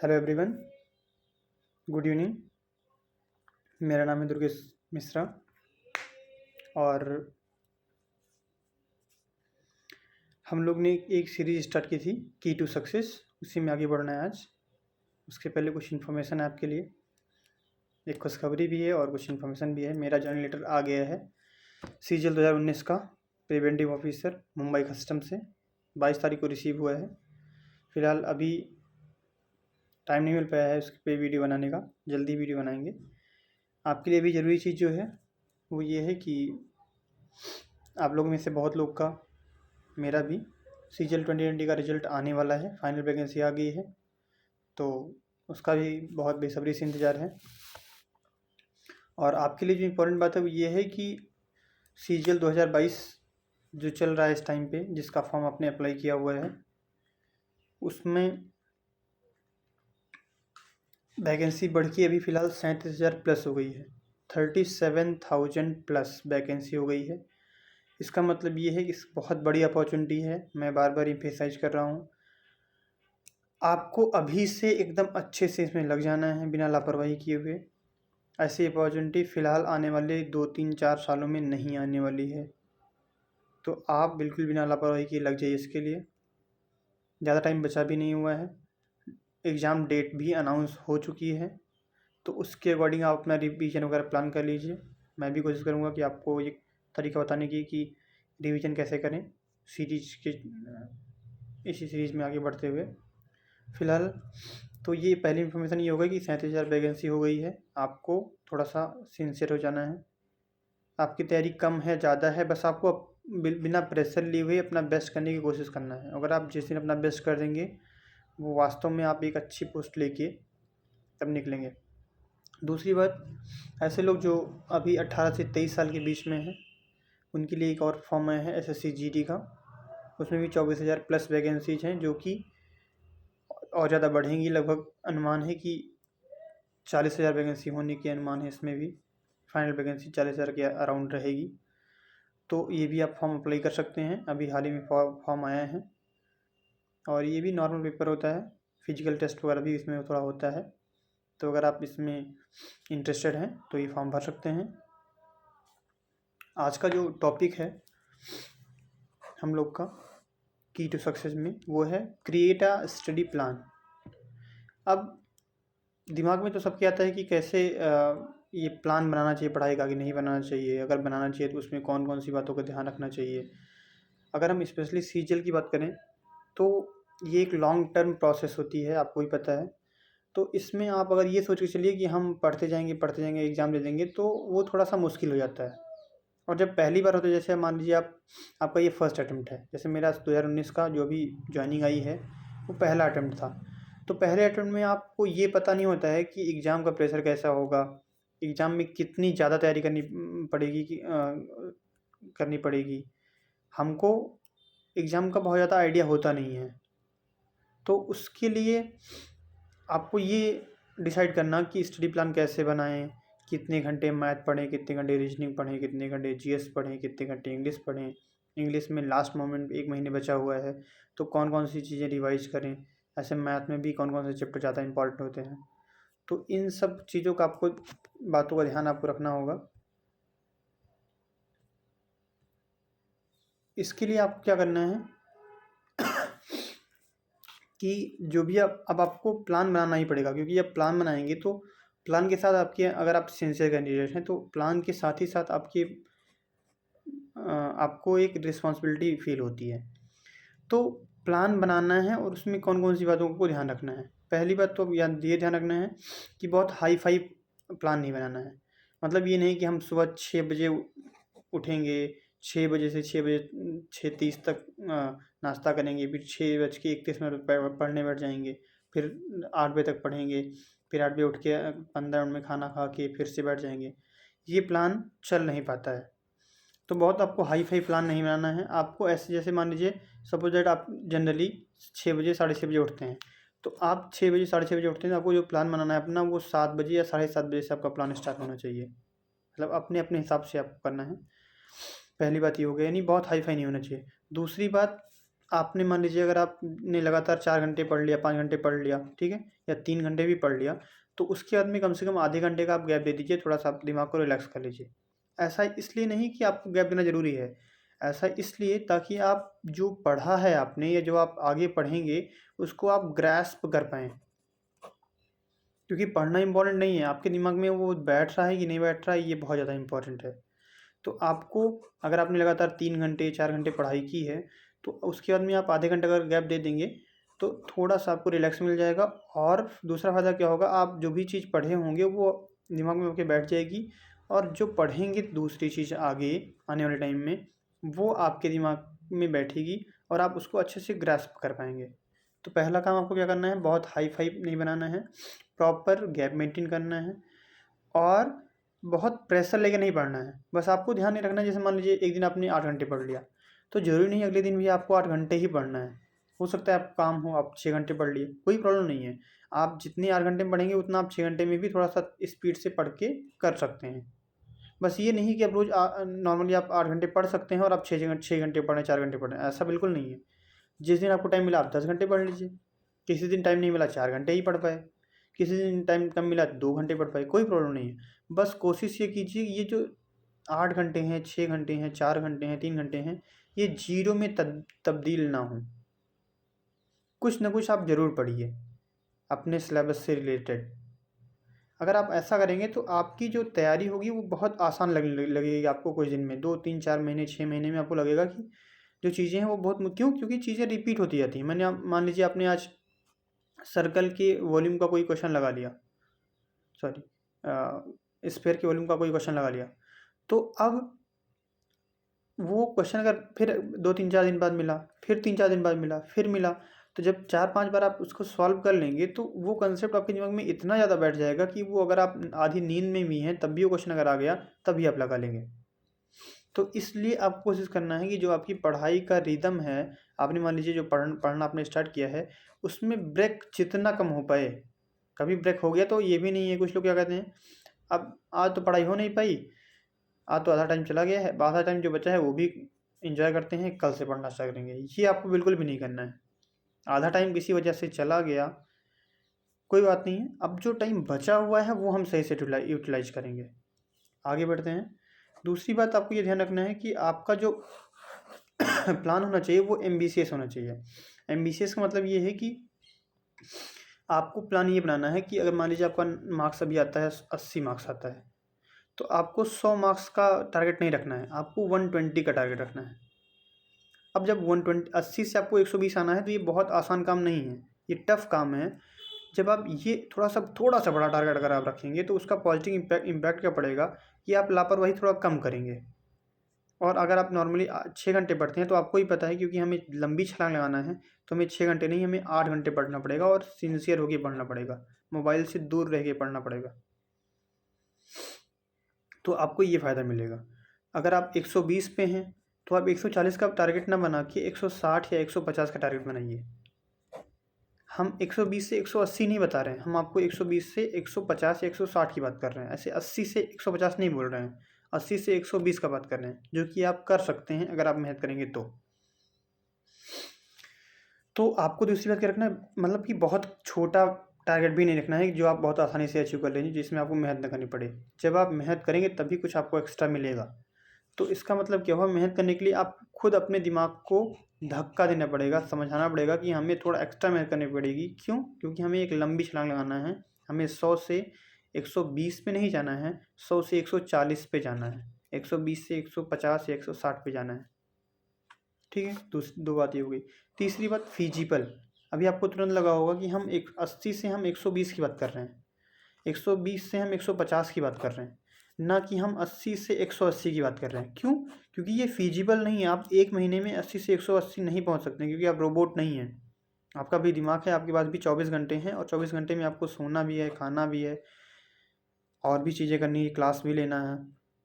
Hello everyone, good evening. मेरा नाम है दुर्गेश मिश्रा और हम लोग ने एक सीरीज स्टार्ट की थी की टू सक्सेस, उसी में आगे बढ़ना है आज। उसके पहले कुछ इन्फॉर्मेशन है आपके लिए, एक खुशखबरी भी है और कुछ इन्फॉर्मेशन भी है। मेरा जॉइनिंग लेटर आ गया है सीजीएल 2019 का, प्रिवेंटिव ऑफिसर मुंबई कस्टम से 22 तारीख को रिसीव हुआ है। फ़िलहाल अभी टाइम नहीं मिल पाया है उस पर वीडियो बनाने का, जल्दी वीडियो बनाएंगे। आपके लिए भी ज़रूरी चीज़ जो है वो ये है कि आप लोगों में से बहुत लोग का, मेरा भी सीजीएल 2020 का रिजल्ट आने वाला है। फाइनल वैकेंसी आ गई है तो उसका भी बहुत बेसब्री से इंतज़ार है। और आपके लिए जो इम्पोर्टेंट बात है वो ये है कि सीजीएल 2022 जो चल रहा है इस टाइम पे, जिसका फॉर्म आपने अप्लाई किया हुआ है, उसमें वैकेंसी बढ़ के अभी फ़िलहाल 37,000 प्लस हो गई है। 37,000 प्लस वैकेंसी हो गई है। इसका मतलब ये है कि बहुत बड़ी अपॉर्चुनिटी है। मैं बार बार एम्फेसाइज कर रहा हूँ, आपको अभी से एकदम अच्छे से इसमें लग जाना है बिना लापरवाही किए हुए। ऐसी अपॉर्चुनिटी फ़िलहाल आने वाले 2-3-4 सालों में नहीं आने वाली है, तो आप बिल्कुल बिना लापरवाही किए लग जाइए इसके लिए। ज़्यादा टाइम बचा भी नहीं हुआ है, एग्ज़ाम डेट भी अनाउंस हो चुकी है, तो उसके अकॉर्डिंग आप अपना रिवीजन वगैरह प्लान कर लीजिए। मैं भी कोशिश करूँगा कि आपको एक तरीका बताने की कि रिवीजन कैसे करें सीरीज के, इसी सीरीज़ में आगे बढ़ते हुए। फ़िलहाल तो ये पहली इन्फॉर्मेशन ये होगा कि 37,000 वैकेंसी हो गई है। आपको थोड़ा सा सिंसियर हो जाना है। आपकी तैयारी कम है ज़्यादा है, बस आपको बिना प्रेशर लिए हुए अपना बेस्ट करने की कोशिश करना है। अगर आप जिस दिन अपना बेस्ट कर देंगे, वो वास्तव में आप एक अच्छी पोस्ट लेके तब निकलेंगे। दूसरी बात, ऐसे लोग जो अभी 18 से 23 साल के बीच में हैं, उनके लिए एक और फॉर्म आया है एसएससी जीडी का। उसमें भी 24,000 प्लस वैकेंसीज हैं, जो कि और ज़्यादा बढ़ेंगी। लगभग अनुमान है कि 40,000 वैकेंसी होने के अनुमान है इसमें भी। फाइनल वैकेंसी 40,000 के अराउंड रहेगी। तो ये भी आप फॉर्म अप्लाई कर सकते हैं। अभी हाल ही में फॉर्म आया है और ये भी नॉर्मल पेपर होता है, फिजिकल टेस्ट वगैरह भी इसमें थोड़ा होता है। तो अगर आप इसमें इंटरेस्टेड हैं तो ये फॉर्म भर सकते हैं। आज का जो टॉपिक है हम लोग का की टू सक्सेस में, वो है क्रिएट अ स्टडी प्लान। अब दिमाग में तो सबके आता है कि कैसे ये प्लान बनाना चाहिए पढ़ाई का कि नहीं बनाना चाहिए। अगर बनाना चाहिए तो उसमें कौन कौन सी बातों का ध्यान रखना चाहिए। अगर हम स्पेशली सीजीएल की बात करें तो ये एक लॉन्ग टर्म प्रोसेस होती है, आपको भी पता है। तो इसमें आप अगर ये सोच के चलिए कि हम पढ़ते जाएंगे एग्ज़ाम दे देंगे, तो वो थोड़ा सा मुश्किल हो जाता है। और जब पहली बार होता है, जैसे मान लीजिए आपका ये फर्स्ट अटैम्प्ट है, जैसे मेरा 2019 का जो भी ज्वाइनिंग आई है वो पहला अटैम्प्ट था। तो पहले अटैम्प्ट में आपको ये पता नहीं होता है कि एग्ज़ाम का प्रेशर कैसा होगा, एग्ज़ाम में कितनी ज़्यादा तैयारी पड़ेगी करनी पड़ेगी। हमको एग्ज़ाम का बहुत ज़्यादा आइडिया होता नहीं है। तो उसके लिए आपको ये डिसाइड करना कि स्टडी प्लान कैसे बनाएं, कितने घंटे मैथ पढ़ें, कितने घंटे रीजनिंग पढ़ें, कितने घंटे जीएस पढ़ें, कितने घंटे इंग्लिश पढ़ें। इंग्लिश में लास्ट मोमेंट 1 महीने बचा हुआ है, तो कौन कौन सी चीज़ें रिवाइज करें। ऐसे मैथ में भी कौन कौन से चैप्टर ज़्यादा इंपॉर्टेंट होते हैं। तो इन सब चीज़ों का आपको, बातों का ध्यान आपको रखना होगा। इसके लिए आपको क्या करना है कि जो भी अब आपको प्लान बनाना ही पड़ेगा, क्योंकि जब प्लान बनाएंगे तो प्लान के साथ आपके, अगर आप सिंसियर कैंडिडेट हैं तो प्लान के साथ ही साथ आपको एक रिस्पॉन्सिबिलिटी फील होती है। तो प्लान बनाना है और उसमें कौन कौन सी बातों को ध्यान रखना है। पहली बात तो ये ध्यान रखना है कि बहुत हाई फाई प्लान नहीं बनाना है। मतलब ये नहीं कि हम सुबह 6 बजे उठेंगे, 6 बजे से 6:30 तक नाश्ता करेंगे, फिर 6:31 पढ़ने बैठ जाएंगे, फिर 8 बजे तक पढ़ेंगे, फिर 8 बजे उठ के 15 मिनट में खाना खा के फिर से बैठ जाएंगे। ये प्लान चल नहीं पाता है। तो बहुत आपको हाई फाई प्लान नहीं बनाना है। आपको ऐसे, जैसे मान लीजिए सपोज दैट आप जनरली 6 बजे 6:30 बजे उठते हैं, तो आप 6 बजे 6:30 बजे उठते हैं, तो आपको जो प्लान बनाना है अपना, वो 7 बजे या 7:30 बजे से आपका प्लान स्टार्ट होना चाहिए। मतलब अपने अपने हिसाब से आपको करना है। पहली बात ये हो गई, यानी बहुत हाई फाई नहीं होना चाहिए। दूसरी बात, आपने मान लीजिए अगर आपने लगातार 4 घंटे पढ़ लिया, 5 घंटे पढ़ लिया, ठीक है, या 3 घंटे भी पढ़ लिया, तो उसके बाद में कम से कम आधे घंटे का आप गैप दे दीजिए, थोड़ा-सा आप दिमाग को रिलैक्स कर लीजिए। ऐसा इसलिए नहीं कि आपको गैप देना ज़रूरी है, ऐसा इसलिए ताकि आप जो पढ़ा है आपने या जो आप आगे पढ़ेंगे, उसको आप ग्रैस्प कर पाएँ। क्योंकि पढ़ना इम्पोर्टेंट नहीं है, आपके दिमाग में वो बैठ रहा है कि नहीं बैठ रहा है, ये बहुत ज़्यादा इम्पोर्टेंट है। तो आपको अगर आपने लगातार 3 घंटे 4 घंटे पढ़ाई की है, तो उसके बाद में आप आधे घंटे अगर गैप दे देंगे, तो थोड़ा-सा आपको रिलैक्स मिल जाएगा। और दूसरा फ़ायदा क्या होगा, आप जो भी चीज़ पढ़े होंगे वो दिमाग में आपके बैठ जाएगी, और जो पढ़ेंगे दूसरी चीज़ आगे आने वाले टाइम में, वो आपके दिमाग में बैठेगी और आप उसको अच्छे से ग्रैस्प कर पाएँगे। तो पहला काम आपको क्या करना है, बहुत हाई-फ़ाई नहीं बनाना है, प्रॉपर गैप मेंटेन करना है, और बहुत प्रेशर लेके नहीं पढ़ना है। बस आपको ध्यान नहीं रखना है, जैसे मान लीजिए एक दिन आपने 8 घंटे पढ़ लिया, तो ज़रूरी नहीं अगले दिन भी आपको 8 घंटे ही पढ़ना है। हो सकता है आप काम हो, आप 6 घंटे पढ़ लिए, कोई प्रॉब्लम नहीं है। आप जितने 8 घंटे में पढ़ेंगे उतना आप 6 घंटे में भी थोड़ा-सा स्पीड से पढ़ के कर सकते हैं। बस ये नहीं कि आप रोज़ नॉर्मली आप 8 घंटे पढ़ सकते हैं और आप 6 घंटे पढ़ें, 4 घंटे पढ़ें, ऐसा बिल्कुल नहीं है। जिस दिन आपको टाइम मिला आप 10 घंटे पढ़ लीजिए, किसी दिन टाइम नहीं मिला 4 घंटे ही पढ़ पाए, किसी दिन टाइम कम मिला 2 घंटे पढ़ पाए, कोई प्रॉब्लम नहीं है। बस कोशिश ये कीजिए, ये जो 8 घंटे हैं, 6 घंटे हैं, 4 घंटे हैं, 3 घंटे हैं, ये ज़ीरो में तब्दील ना हों। कुछ ना कुछ आप ज़रूर पढ़िए अपने सिलेबस से रिलेटेड। अगर आप ऐसा करेंगे तो आपकी जो तैयारी होगी वो बहुत आसान लगेगी आपको। कुछ दिन में 2, 3, 4 महीने, 6 महीने में आपको लगेगा कि जो चीज़ें हैं वो बहुत क्यों? क्योंकि चीज़ें रिपीट होती जाती हैं। मान लीजिए आपने आज सर्कल के वॉल्यूम का कोई क्वेश्चन लगा लिया, सॉरी स्फीयर के वॉल्यूम का कोई क्वेश्चन लगा लिया, तो अब वो क्वेश्चन अगर फिर 2-3-4 दिन बाद मिला, फिर 3-4 दिन बाद मिला, फिर मिला, तो जब 4-5 बार आप उसको सॉल्व कर लेंगे तो वो कंसेप्ट आपके दिमाग में इतना ज़्यादा बैठ जाएगा कि वो अगर आप आधी नींद में भी हैं तब भी वो क्वेश्चन अगर आ गया तभी आप लगा लेंगे। तो इसलिए आपको कोशिश करना है कि जो आपकी पढ़ाई का रिदम है, आपने मान लीजिए जो पढ़ना आपने स्टार्ट किया है, उसमें ब्रेक जितना कम हो पाए। कभी ब्रेक हो गया तो ये भी नहीं है, कुछ लोग क्या कहते हैं, अब आज तो पढ़ाई हो नहीं पाई, आज तो आधा टाइम चला गया है, आधा टाइम जो बचा है वो भी एंजॉय करते हैं, कल से पढ़ना स्टार्ट करेंगे। ये आपको बिल्कुल भी नहीं करना है। आधा टाइम किसी वजह से चला गया, कोई बात नहीं है, अब जो टाइम बचा हुआ है वो हम सही से यूटिलाइज करेंगे। आगे बढ़ते हैं। दूसरी बात आपको ये ध्यान रखना है कि आपका जो प्लान होना चाहिए वो एम्बिशियस होना चाहिए। एम्बिशियस का मतलब ये है कि आपको प्लान ये बनाना है कि अगर मान लीजिए आपका मार्क्स अभी आता है 80 मार्क्स आता है, तो आपको 100 मार्क्स का टारगेट नहीं रखना है, आपको 120 का टारगेट रखना है। अब जब 80 से आपको 120 आना है तो ये बहुत आसान काम नहीं है, ये टफ काम है। जब आप ये थोड़ा सा बड़ा टारगेट अगर आप रखेंगे तो उसका पॉजिटिव इम्पैक्ट क्या पड़ेगा कि आप लापरवाही थोड़ा कम करेंगे। और अगर आप नॉर्मली 6 घंटे पढ़ते हैं तो आपको ही पता है, क्योंकि हमें लंबी छलांग लगाना है तो हमें 6 घंटे नहीं, हमें 8 घंटे पढ़ना पड़ेगा और सिंसियर होकर पढ़ना पड़ेगा, मोबाइल से दूर रह के पढ़ना पड़ेगा। तो आपको ये फ़ायदा मिलेगा। अगर आप 120 पे हैं तो आप 140 का टारगेट ना बना के 160 या 150 का टारगेट बनाइए। हम 120 से 180 नहीं बता रहे हैं, हम आपको 120 से 150 या 160 की बात कर रहे हैं। ऐसे 80 से 150 नहीं बोल रहे हैं, 80 से 120 का बात कर रहे हैं, जो कि आप कर सकते हैं अगर आप मेहनत करेंगे तो आपको दूसरी बात क्या रखना है, मतलब कि बहुत छोटा टारगेट भी नहीं रखना है जो आप बहुत आसानी से अचीव कर लेंगे, जिसमें आपको मेहनत न करनी पड़े। जब आप मेहनत करेंगे तभी कुछ आपको एक्स्ट्रा मिलेगा। तो इसका मतलब क्या हुआ, मेहनत करने के लिए आप खुद अपने दिमाग को धक्का देना पड़ेगा, समझाना पड़ेगा कि हमें थोड़ा एक्स्ट्रा मेहनत करनी पड़ेगी। क्यों? क्योंकि हमें एक लंबी छलांग लगाना है, हमें 100 से 120 पे नहीं जाना है, 100 से 140 पे जाना है, 120 से 150 या 160 पे जाना है। ठीक है, दो बात ये हो गई। तीसरी बात फिजिबल। अभी आपको तुरंत लगा होगा कि हम 80 से हम 120 की बात कर रहे हैं, 120 से हम 150 की बात कर रहे हैं, ना कि हम 80 से 180 की बात कर रहे हैं। क्यों? क्योंकि ये फिजिबल नहीं है। आप एक महीने में 80 से 180 नहीं पहुंच सकते, क्योंकि आप रोबोट नहीं हैं। आपका भी दिमाग है, आपके पास भी 24 घंटे हैं, और 24 घंटे में आपको सोना भी है, खाना भी है, और भी चीज़ें करनी है, क्लास भी लेना है,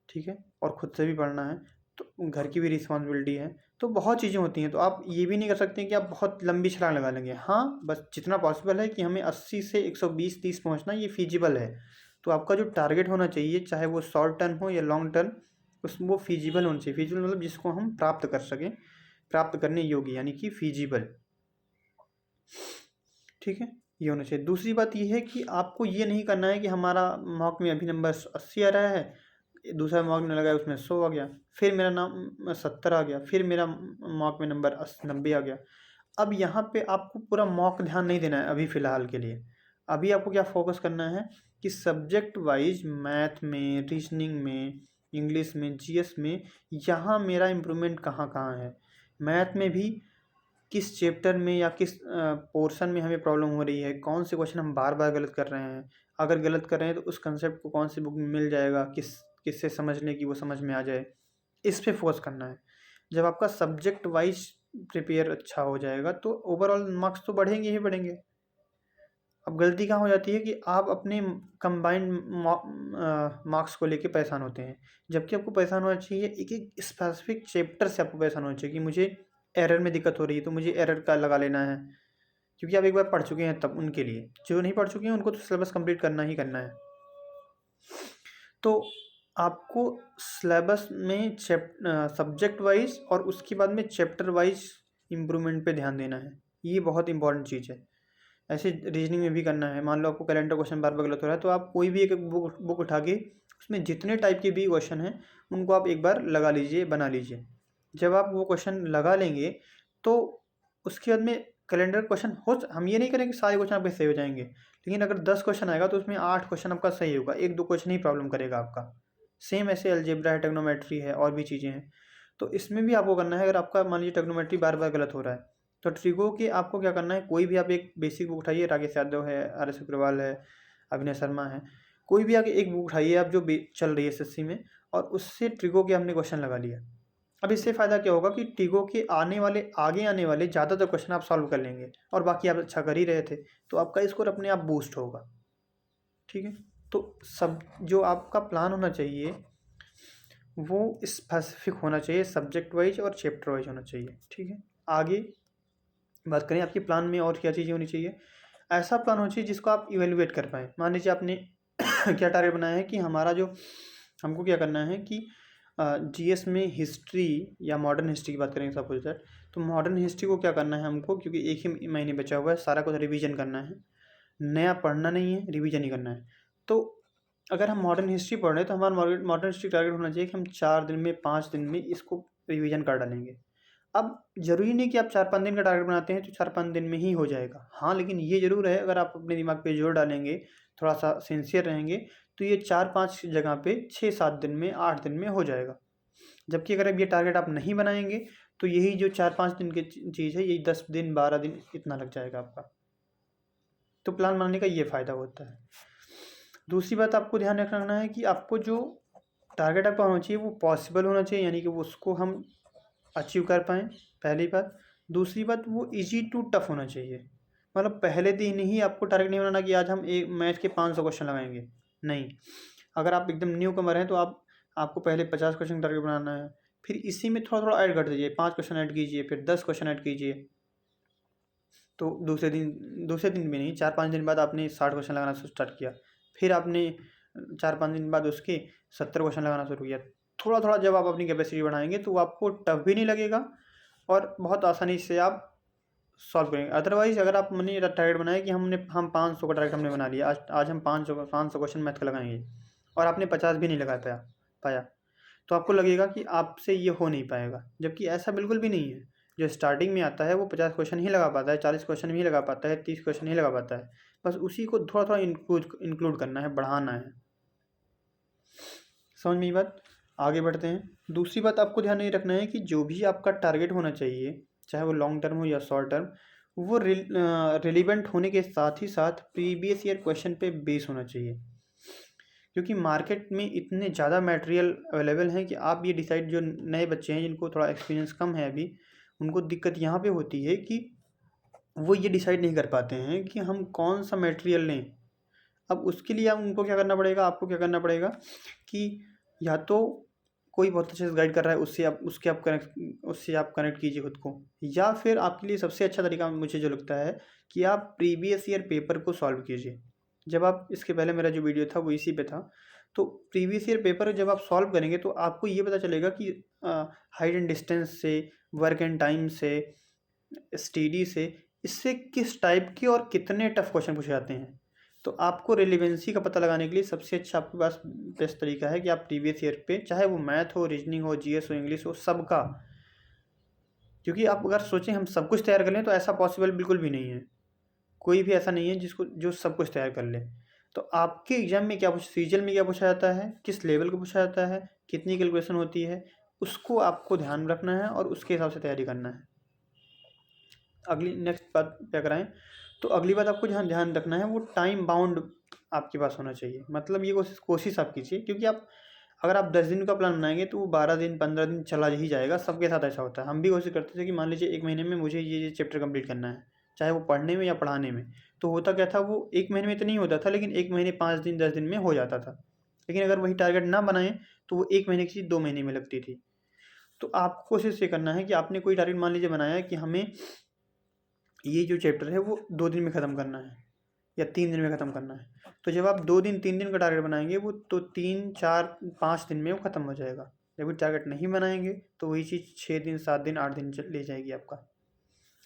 ठीक है, और ख़ुद से भी पढ़ना है, तो घर की भी रिस्पॉन्सिबिलिटी है। तो बहुत चीज़ें होती हैं, तो आप ये भी नहीं कर सकते कि आप बहुत लंबी छलांग लगा लेंगे। हाँ, बस जितना पॉसिबल है कि हमें 80 से 120-30 पहुँचना, ये फिजिबल है। तो आपका जो टारगेट होना चाहिए, चाहे वो शॉर्ट टर्म हो या लॉन्ग टर्म, वो फिजिबल होना चाहिए। फिजिबल मतलब जिसको हम प्राप्त कर सकें। प्राप्त करने योग्य यानी कि फीजिबल। ठीक है, ये होना चाहिए। दूसरी बात ये है कि आपको ये नहीं करना है कि हमारा मॉक में अभी नंबर 80 आ रहा है, दूसरा मॉक में लगाया उसमें 100 आ गया, फिर मेरा नाम 70 आ गया, फिर मेरा मॉक में नंबर 90 आ गया। अब यहाँ पे आपको पूरा मॉक ध्यान नहीं देना है अभी फ़िलहाल के लिए। अभी आपको क्या फोकस करना है कि सब्जेक्ट वाइज मैथ में, रीजनिंग में, इंग्लिश में, जीएस में यहाँ मेरा इम्प्रूवमेंट कहाँ कहाँ है। मैथ में भी किस चैप्टर में या किस पोर्शन में हमें प्रॉब्लम हो रही है, कौन से क्वेश्चन हम बार बार गलत कर रहे हैं, अगर गलत कर रहे हैं तो उस कंसेप्ट को कौन सी बुक में मिल जाएगा, किससे समझ लें कि वो समझ में आ जाए, इस पे फोकस करना है। जब आपका सब्जेक्ट वाइज प्रिपेयर अच्छा हो जाएगा तो ओवरऑल मार्क्स तो बढ़ेंगे ही बढ़ेंगे। अब गलती कहाँ हो जाती है कि आप अपने कंबाइंड मार्क्स को लेके परेशान होते हैं, जबकि आपको परेशान होना चाहिए एक एक स्पेसिफिक चैप्टर से। आपको परेशान होना चाहिए कि मुझे एरर में दिक्कत हो रही है तो मुझे एरर का लगा लेना है, क्योंकि आप एक बार पढ़ चुके हैं। तब उनके लिए, जो नहीं पढ़ चुके हैं उनको तो सिलेबस कंप्लीट करना ही करना है। तो आपको सिलेबस में सब्जेक्ट वाइज और उसके बाद में चैप्टर वाइज इम्प्रूवमेंट पे ध्यान देना है, ये बहुत इंपॉर्टेंट चीज़ है। ऐसे रीजनिंग में भी करना है। मान लो आपको कैलेंडर क्वेश्चन बार बार गलत हो रहा है तो आप कोई भी एक बुक उठा के उसमें जितने टाइप के भी क्वेश्चन हैं उनको आप एक बार लगा लीजिए, बना लीजिए। जब आप वो क्वेश्चन लगा लेंगे तो उसके बाद में कैलेंडर क्वेश्चन हम ये नहीं करेंगे सारे क्वेश्चन आपके सही हो जाएंगे, लेकिन अगर 10 क्वेश्चन आएगा तो उसमें 8 क्वेश्चन आपका सही होगा, 1-2 क्वेश्चन ही प्रॉब्लम करेगा आपका। सेम ऐसे अलजेब्रा है, ट्रिग्नोमेट्री है, और भी चीज़ें हैं। तो इसमें भी आपको करना है। अगर आपका मान लीजिए ट्रिग्नोमेट्री बार बार गलत हो रहा है तो ट्रिगो के आपको क्या करना है, कोई भी आप एक बेसिक बुक उठाइए, राकेश यादव है, RS अग्रवाल है, अभिनय शर्मा है, कोई भी आगे एक बुक उठाइए आप जो चल रही है SSC में, और उससे ट्रिगो के हमने क्वेश्चन लगा लिया। अब इससे फ़ायदा क्या होगा कि ट्रिगो के आगे आने वाले ज़्यादातर क्वेश्चन आप सॉल्व कर लेंगे, और बाकी आप अच्छा कर ही रहे थे तो आपका स्कोर अपने आप बूस्ट होगा। ठीक है, तो सब जो आपका प्लान होना चाहिए वो स्पेसिफिक होना चाहिए, सब्जेक्ट वाइज और चैप्टर वाइज होना चाहिए। ठीक है, आगे बात करें आपके प्लान में और क्या चीज़ें होनी चाहिए। ऐसा प्लान होना चाहिए जिसको आप इवेलुएट कर पाएँ। मान लीजिए आपने क्या टारगेट बनाया है कि हमारा जो हमको क्या करना है कि जीएस में हिस्ट्री या मॉडर्न हिस्ट्री की बात करेंगे सपोज दैट, तो मॉडर्न हिस्ट्री को क्या करना है हमको, क्योंकि एक ही महीने बचा हुआ है, सारा कुछ रिवीजन करना है, नया पढ़ना नहीं है, रिवीजन ही करना है। तो अगर हम मॉडर्न हिस्ट्री पढ़ रहे हैं तो हमारा मॉडर्न हिस्ट्री टारगेट होना चाहिए कि हम 4 दिन में, 5 दिन में इसको रिवीजन कर डालेंगे। अब ज़रूरी नहीं कि आप 4-5 दिन का टारगेट बनाते हैं तो 4-5 दिन में ही हो जाएगा। हाँ, लेकिन ये ज़रूर है, अगर आप अपने दिमाग पे जोर डालेंगे, थोड़ा-सा सिंसियर रहेंगे, तो ये 4-5 जगह पे 6-7 दिन में, 8 दिन में हो जाएगा। जबकि अगर अब ये टारगेट आप नहीं बनाएंगे तो यही जो 4-5 दिन की चीज़ है, यही 10 दिन, 12 दिन इतना लग जाएगा आपका। तो प्लान बनाने का ये फ़ायदा होता है। दूसरी बात आपको ध्यान रखना है कि आपको जो टारगेट आपका होना चाहिए वो पॉसिबल होना चाहिए, यानी कि वो उसको हम अचीव कर पाएँ, पहली बात। दूसरी बात, वो ईजी टू टफ होना चाहिए। मतलब पहले दिन ही आपको टारगेट नहीं बनाना कि आज हम एक मैथ के 500 क्वेश्चन लगाएंगे, नहीं। अगर आप एकदम न्यू कमर हैं तो आपको पहले 50 क्वेश्चन टारगेट बनाना है, फिर इसी में थोड़ा थोड़ा ऐड कर दीजिए, 5 क्वेश्चन ऐड कीजिए, फिर 10 क्वेश्चन ऐड कीजिए। तो दूसरे दिन भी नहीं, 4-5 दिन बाद आपने 60 क्वेश्चन लगाना स्टार्ट किया, फिर आपने 4-5 दिन बाद उसके 70 क्वेश्चन लगाना शुरू किया। थोड़ा थोड़ा जब आप अपनी कैपेसिटी बढ़ाएंगे तो आपको टफ भी नहीं लगेगा और बहुत आसानी से आप सॉल्व करेंगे। अदरवाइज़ अगर आप मैंने टारगेट बनाया कि हम 500 का टारगेट हमने बना लिया, आज हम 500 क्वेश्चन मैथ का लगाएंगे, और आपने 50 भी नहीं लगा पाया, तो आपको लगेगा कि आपसे ये हो नहीं पाएगा, जबकि ऐसा बिल्कुल भी नहीं है। जो स्टार्टिंग में आता है वो 50 क्वेश्चन ही लगा पाता है, 40 क्वेश्चन ही लगा पाता है, 30 क्वेश्चन ही लगा पाता है। बस उसी को थोड़ा थोड़ा इंक्लूड करना है, बढ़ाना है। समझ में ये बात? आगे बढ़ते हैं। दूसरी बात आपको ध्यान नहीं रखना है कि जो भी आपका टारगेट होना चाहिए, चाहे वो लॉन्ग टर्म हो या शॉर्ट टर्म, वो रिलेवेंट होने के साथ ही साथ प्रीवियस ईयर क्वेश्चन पे बेस होना चाहिए। क्योंकि मार्केट में इतने ज़्यादा मटेरियल अवेलेबल हैं कि आप ये डिसाइड, जो नए बच्चे हैं जिनको थोड़ा एक्सपीरियंस कम है अभी, उनको दिक्कत यहाँ पे होती है कि वो ये डिसाइड नहीं कर पाते हैं कि हम कौन सा मटेरियल लें। अब उसके लिए उनको क्या करना पड़ेगा, आपको क्या करना पड़ेगा कि या तो कोई बहुत अच्छे से गाइड कर रहा है उससे आप कनेक्ट कीजिए खुद को, या फिर आपके लिए सबसे अच्छा तरीका मुझे जो लगता है कि आप प्रीवियस ईयर पेपर को सॉल्व कीजिए। जब आप इसके पहले मेरा जो वीडियो था वो इसी पे था। तो प्रीवियस ईयर पेपर जब आप सॉल्व करेंगे तो आपको ये पता चलेगा कि हाइट एंड डिस्टेंस से, वर्क एंड टाइम से, स्टडी से, इससे किस टाइप के और कितने टफ क्वेश्चन पूछे जाते हैं। तो आपको रिलेवेंसी का पता लगाने के लिए सबसे अच्छा आपके पास बेस्ट तरीका है कि आप प्रीवियस ईयर पे, चाहे वो मैथ हो, रीजनिंग हो, जीएस हो, इंग्लिश हो, सबका, क्योंकि आप अगर सोचें हम सब कुछ तैयार कर लें तो ऐसा पॉसिबल बिल्कुल भी नहीं है। कोई भी ऐसा नहीं है जिसको जो सब कुछ तैयार कर ले। तो आपके एग्जाम में क्या सीजीएल में क्या पूछा जाता है, किस लेवल का पूछा जाता है, कितनी कैलकुलेशन होती है, उसको आपको ध्यान रखना है और उसके हिसाब से तैयारी करना है। अगली नेक्स्ट बात क्या कराएं, तो अगली बात आपको जहाँ ध्यान रखना है वो टाइम बाउंड आपके पास होना चाहिए। मतलब ये कोशिश आप कीजिए, क्योंकि आप अगर आप 10 दिन का प्लान बनाएंगे तो वो 12 दिन 15 दिन चला ही जाएगा। सबके साथ ऐसा होता है। हम भी कोशिश करते थे कि मान लीजिए 1 महीने में मुझे ये चैप्टर कंप्लीट करना है, चाहे वो पढ़ने में या पढ़ाने में। तो होता क्या था, वो 1 महीने में तो नहीं होता था, लेकिन 1 महीने 5 दिन 10 दिन में हो जाता था। लेकिन अगर वही टारगेट ना बनाएं तो वो 1 महीने की चीज़ 2 महीने में लगती थी। तो आपको कोशिश ये करना है कि आपने कोई टारगेट मान लीजिए बनाया है कि हमें ये जो चैप्टर है वो 2 दिन में ख़त्म करना है या 3 दिन में ख़त्म करना है। तो जब आप 2 दिन 3 दिन का टारगेट बनाएंगे वो तो 3 4 5 दिन में वो ख़त्म हो जाएगा। जब टारगेट नहीं बनाएंगे तो वही चीज़ 6 दिन 7 दिन 8 दिन ले जाएगी आपका।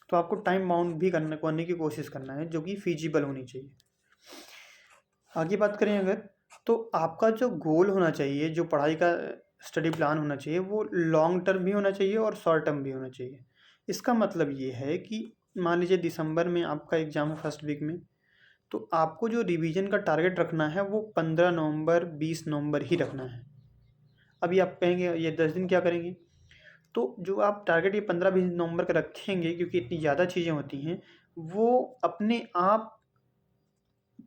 तो आपको टाइम बाउंड भी करने की कोशिश करना है, जो कि फीजिबल होनी चाहिए। आगे बात करें अगर, तो आपका जो गोल होना चाहिए, जो पढ़ाई का स्टडी प्लान होना चाहिए, वो लॉन्ग टर्म भी होना चाहिए और शॉर्ट टर्म भी होना चाहिए। इसका मतलब ये है कि मान लीजिए दिसंबर में आपका एग्ज़ाम है फर्स्ट वीक में, तो आपको जो रिवीजन का टारगेट रखना है वो 15 नवंबर 20 नवंबर ही रखना है। अभी आप कहेंगे ये 10 दिन क्या करेंगे, तो जो आप टारगेट ये 15-20 नवंबर का रखेंगे, क्योंकि इतनी ज़्यादा चीज़ें होती हैं, वो अपने आप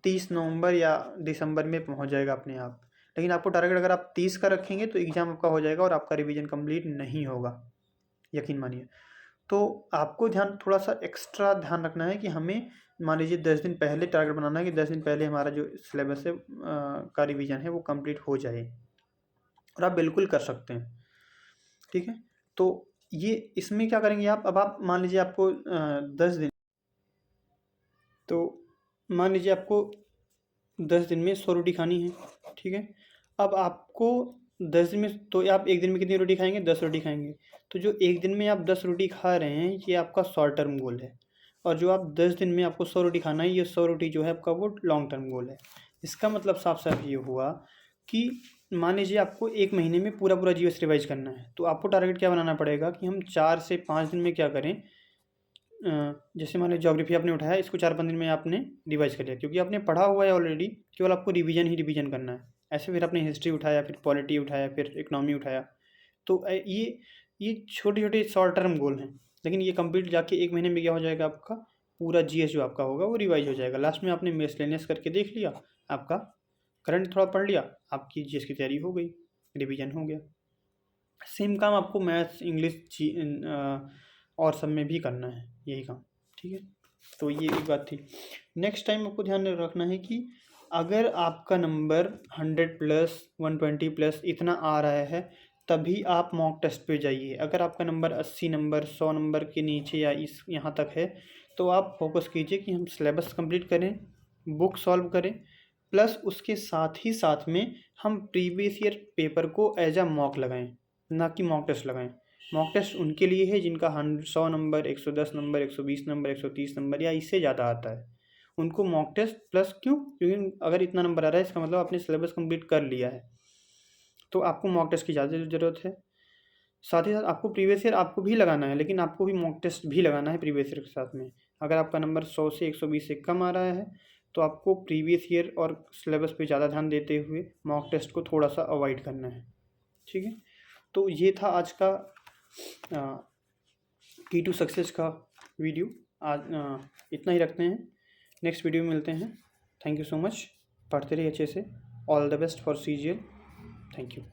30 नवंबर या दिसंबर में पहुंच जाएगा अपने आप। लेकिन आपको टारगेट अगर आप 30 का रखेंगे तो एग्ज़ाम आपका हो जाएगा और आपका रिवीजन कंप्लीट नहीं होगा, यकीन मानिए। तो आपको थोड़ा सा एक्स्ट्रा ध्यान रखना है कि हमें मान लीजिए 10 दिन पहले टारगेट बनाना है कि 10 दिन पहले हमारा जो सिलेबस है का रिवीजन है वो कंप्लीट हो जाए, और आप बिल्कुल कर सकते हैं। ठीक है, तो ये इसमें क्या करेंगे आप, अब आप मान लीजिए आपको 10 दिन, तो मान लीजिए आपको 10 दिन में 100 रोटी खानी है। ठीक है, अब आपको 10 दिन में, तो आप एक दिन में कितनी रोटी खाएंगे, 10 रोटी खाएंगे। तो जो एक दिन में आप 10 रोटी खा रहे हैं ये आपका शॉर्ट टर्म गोल है, और जो आप 10 दिन में आपको 100 रोटी खाना है, ये 100 रोटी जो है आपका वो लॉन्ग टर्म गोल है। इसका मतलब साफ साफ ये हुआ कि मान लीजिए आपको 1 महीने में पूरा पूरा जीएस रिवाइज करना है, तो आपको टारगेट क्या बनाना पड़ेगा कि हम 4 से 5 दिन में क्या करें। जैसे मान लीजिए ज्योग्राफी आपने उठाया, इसको 4-5 दिन में आपने रिवाइज कर लिया, क्योंकि आपने पढ़ा हुआ है ऑलरेडी, केवल आपको रिवीजन ही रिवीजन करना है। ऐसे फिर आपने हिस्ट्री उठाया, फिर पॉलिटी उठाया, फिर इकोनॉमी उठाया। तो ये छोटे छोटे शॉर्ट टर्म गोल हैं, लेकिन ये कंप्लीट जाके 1 महीने में क्या हो जाएगा, आपका पूरा जीएस जो आपका होगा वो रिवाइज हो जाएगा। लास्ट में आपने मिसलेनियस करके देख लिया, आपका करंट थोड़ा पढ़ लिया, आपकी जीएस की तैयारी हो गई, रिवीजन हो गया। सेम काम आपको मैथ्स, इंग्लिश और सब में भी करना है, यही काम। ठीक है, तो ये एक बात थी। नेक्स्ट टाइम आपको ध्यान रखना है कि अगर आपका नंबर 100+ 120+ इतना आ रहा है तभी आप मॉक टेस्ट पे जाइए। अगर आपका नंबर 80 नंबर 100 नंबर के नीचे या यहाँ तक है तो आप फोकस कीजिए कि हम सिलेबस कंप्लीट करें, बुक सॉल्व करें, प्लस उसके साथ ही साथ में हम प्रीवियस ईयर पेपर को एज अ मॉक लगाएं, ना कि मॉक टेस्ट लगाएं। मॉक टेस्ट उनके लिए है जिनका 100 नंबर, 110 नंबर, 120 नंबर, 130 नंबर या इससे ज़्यादा आता है, उनको मॉक टेस्ट प्लस। क्यों? क्योंकि अगर इतना नंबर आ रहा है इसका मतलब आपने सिलेबस कंप्लीट कर लिया है, तो आपको मॉक टेस्ट की ज़्यादा ज़रूरत है। साथ ही साथ आपको प्रीवियस ईयर आपको भी लगाना है, लेकिन आपको भी मॉक टेस्ट भी लगाना है प्रीवियस ईयर के साथ में। अगर आपका नंबर 100 से 120 से कम आ रहा है तो आपको प्रीवियस ईयर और सिलेबस पे ज़्यादा ध्यान देते हुए मॉक टेस्ट को थोड़ा सा अवॉइड करना है। ठीक है, तो ये था आज का की टू सक्सेस का वीडियो। आज इतना ही रखते हैं, नेक्स्ट वीडियो में मिलते हैं। थैंक यू सो मच, पढ़ते रहिए अच्छे से। All the best for CGL. Thank you.